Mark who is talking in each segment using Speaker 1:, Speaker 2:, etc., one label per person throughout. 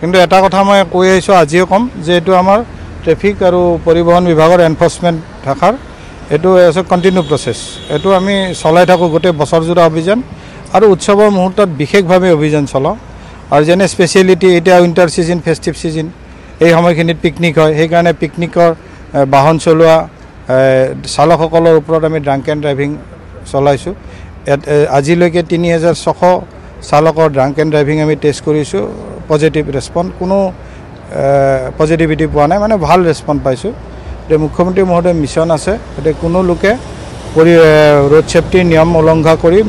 Speaker 1: কিন্তু এটা কথা মই কৈ আহিছোঁ আজিও ক'ম যে এইটো আমাৰ ট্ৰেফিক আৰু পৰিবহণ বিভাগৰ এনফৰ্চমেণ্ট শাখাৰ এইটো এজ এ কণ্টিনিউ প্ৰচেছ। এইটো আমি চলাই থাকোঁ গোটেই বছৰজোৰা অভিযান আৰু উৎসৱৰ মুহূৰ্তত বিশেষভাৱে অভিযান চলাওঁ। আৰু যেনে স্পেচিয়েলিটি এতিয়া উইণ্টাৰ ছিজন ফেষ্টিভ ছিজন এই সময়খিনিত পিকনিক হয়, সেইকাৰণে পিকনিকৰ বাহন চলোৱা চালকসকলৰ ওপৰত আমি ড্ৰাংক এণ্ড ড্ৰাইভিং চলাইছোঁ। আজিলৈকে 3600 চালকৰ ড্ৰাংক এণ্ড ড্ৰাইভিং আমি টেষ্ট কৰিছোঁ। পজিটিভ ৰেছপন্স, কোনো পজিটিভিটি পোৱা নাই, মানে ভাল ৰেছপন্স পাইছোঁ। এতিয়া মুখ্যমন্ত্ৰী মহোদয় মিছন আছে, গতিকে কোনো লোকে ৰোড ছেফটিৰ নিয়ম উলংঘা কৰি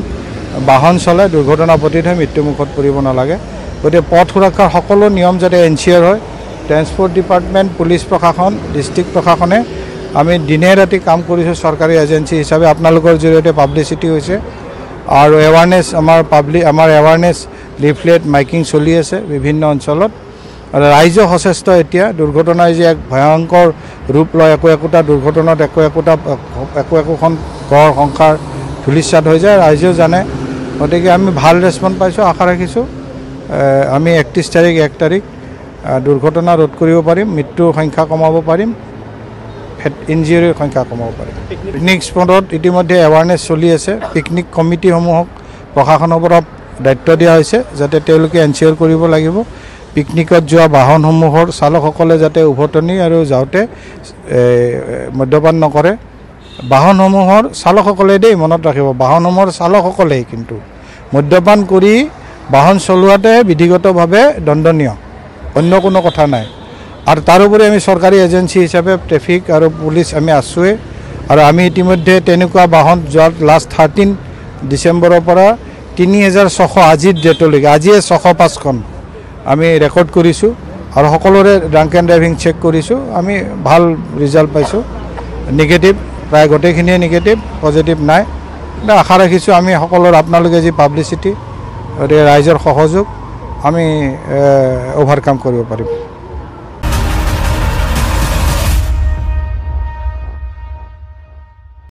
Speaker 1: বাহন চলাই দুৰ্ঘটনাপতিত হৈ মৃত্যুমুখত পৰিব নালাগে। গতিকে পথ সুৰক্ষাৰ সকলো নিয়ম যাতে এনচিয়ৰ হয়, ট্ৰেন্সপৰ্ট ডিপাৰ্টমেণ্ট, পুলিচ প্ৰশাসন, ডিষ্ট্ৰিক্ট প্ৰশাসনে আমি দিনে ৰাতি কাম কৰিছোঁ চৰকাৰী এজেঞ্চি হিচাপে। আপোনালোকৰ জৰিয়তে পাব্লিচিটি হৈছে আৰু এৱাৰনেছ আমাৰ এৱাৰনেছ লিফলেট মাইকিং চলি আছে বিভিন্ন অঞ্চলত। আৰু ৰাইজৰ সচেষ্ট এতিয়া দুৰ্ঘটনাই যে এক ভয়ংকৰ ৰূপ লয়, একোটা দুৰ্ঘটনাত একোখন ঘৰ সংসাৰ ধূলিসাৎ হৈ যায়, ৰাইজেও জানে। গতিকে আমি ভাল ৰেছপন্স পাইছোঁ। আশা ৰাখিছোঁ আমি 31 তাৰিখ 1 তাৰিখ দুৰ্ঘটনা ৰোধ কৰিব পাৰিম, মৃত্যুৰ সংখ্যা কমাব পাৰিম, ইঞ্জুৰিৰ সংখ্যা কমাব পাৰিম। পিকনিক স্পটত ইতিমধ্যে এৱাৰনেছ চলি আছে। পিকনিক কমিটিসমূহক প্ৰশাসনৰ পৰা দায়িত্ব দিয়া হৈছে যাতে তেওঁলোকে এনচিয়ৰ কৰিব লাগিব পিকনিকত যোৱা বাহনসমূহৰ চালকসকলে যাতে উভতনি আৰু যাওঁতে মদ্যপান নকৰে। বাহনসমূহৰ চালকসকলে দেই মনত ৰাখিব, বাহনসমূহৰ চালকসকলেই কিন্তু মদ্যপান কৰি বাহন চলোৱাতে বিধিগতভাৱে দণ্ডনীয়, অন্য কোনো কথা নাই। আৰু তাৰোপৰি আমি চৰকাৰী এজেঞ্চি হিচাপে ট্ৰেফিক আৰু পুলিচ আমি আছোঁৱেই। আৰু আমি ইতিমধ্যে তেনেকুৱা বাহন যোৱা লাষ্ট 13 ডিচেম্বৰৰ পৰা 3600 আজিৰ ডেটলৈকে, আজিয়ে 605খন আমি ৰেকৰ্ড কৰিছোঁ আৰু সকলোৰে ড্ৰাংক এণ্ড ড্ৰাইভিং চেক কৰিছোঁ। আমি ভাল ৰিজাল্ট পাইছোঁ, নিগেটিভ প্ৰায় গোটেইখিনিয়ে নিগেটিভ, পজিটিভ নাই। আশা ৰাখিছোঁ আমি সকলোৰে আপোনালোকে যি পাব্লিচিটি, গতিকে ৰাইজৰ সহযোগ আমি অভাৰকাম কৰিব পাৰিম।